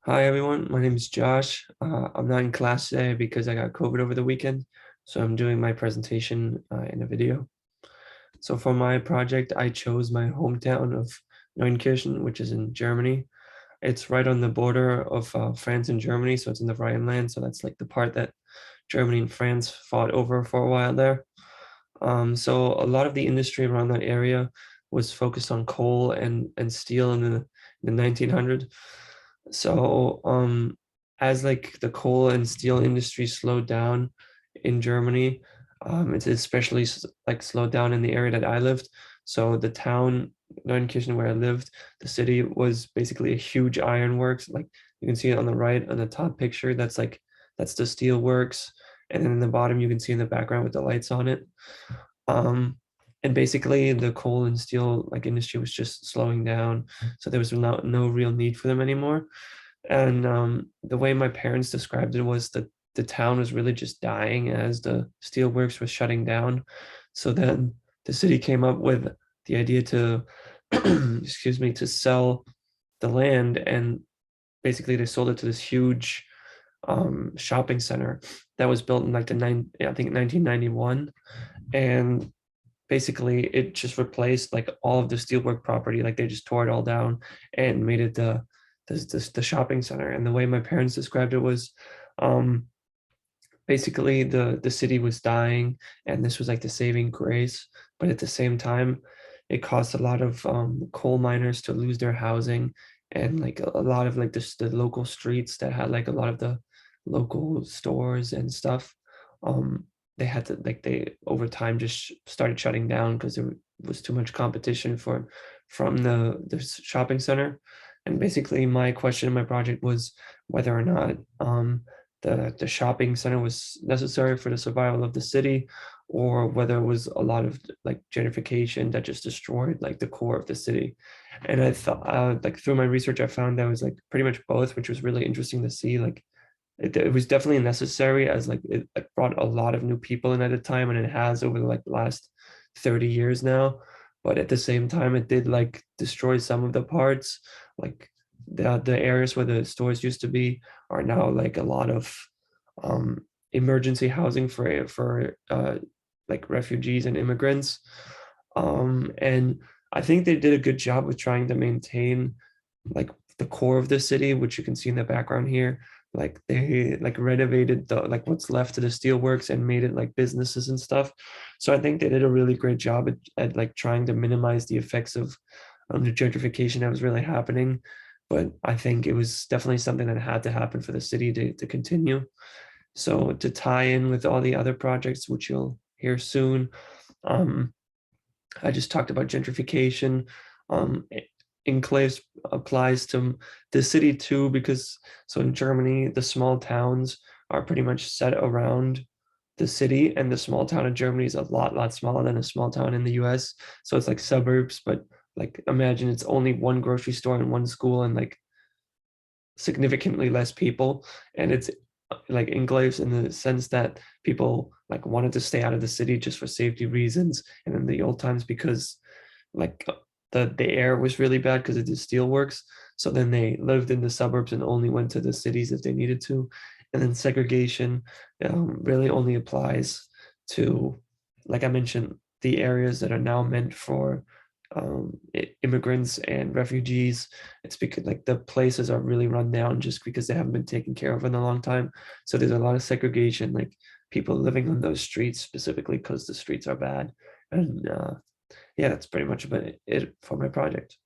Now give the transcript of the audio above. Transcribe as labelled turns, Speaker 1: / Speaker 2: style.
Speaker 1: Hi everyone, my name is Josh. I'm not in class today because I got COVID over the weekend, so I'm doing my presentation in a video. So for my project, I chose my hometown of Neunkirchen, which is in Germany. It's right on the border of France and Germany, so it's in the Rhineland. So that's like the part that Germany and France fought over for a while there. So a lot of the industry around that area was focused on coal and steel in the 1900s. So as like the coal and steel industry slowed down in Germany, it's especially like slowed down in the area that I lived. So the town, Neunkirchen, where I lived, the city was basically a huge ironworks. Like you can see it on the right on the top picture. That's the steel works, and then in the bottom you can see in the background with the lights on it. Um, and basically the coal and steel like industry was just slowing down, so there was no real need for them anymore. And the way my parents described it was that the town was really just dying as the steelworks was shutting down. So then the city came up with the idea to, excuse me, to sell the land, and basically they sold it to this huge shopping center that was built in like I think 1991, and basically it just replaced like all of the steelwork property. Like they just tore it all down and made it the shopping center. And the way my parents described it was um basically the city was dying, and this was like the saving grace, but at the same time it caused a lot of coal miners to lose their housing, and like a lot of like the local streets that had like a lot of the local stores and stuff, um they had to like they over time just started shutting down because there was too much competition from the shopping center. And basically my question in my project was whether or not the shopping center was necessary for the survival of the city, or whether it was a lot of like gentrification that just destroyed like the core of the city. And I thought like through my research I found that was like pretty much both, which was really interesting to see. Like it was definitely necessary, as like it like brought a lot of new people in at a time, and it has over like the last 30 years now. But at the same time it did like destroy some of the parts. Like the areas where the stores used to be are now like a lot of emergency housing for like refugees and immigrants. And I think they did a good job with trying to maintain like the core of the city, which you can see in the background here. Like they like renovated the like what's left of the steelworks and made it like businesses and stuff. So I think they did a really great job at like trying to minimize the effects of the gentrification that was really happening. But I think it was definitely something that had to happen for the city to continue. So to tie in with all the other projects, which you'll hear soon, um, I just talked about gentrification. Um, Enclaves applies to the city too, because so in Germany, the small towns are pretty much set around the city, and the small town in Germany is a lot smaller than a small town in the US. So it's like suburbs, but like imagine it's only one grocery store and one school and like significantly less people. And it's like enclaves in the sense that people like wanted to stay out of the city just for safety reasons. And in the old times, because like the air was really bad because of the steelworks. So then they lived in the suburbs and only went to the cities if they needed to. And then segregation really only applies to, like I mentioned, the areas that are now meant for immigrants and refugees. It's because like the places are really run down just because they haven't been taken care of in a long time. So there's a lot of segregation, like people living on those streets specifically because the streets are bad. And yeah, that's pretty much about it for my project.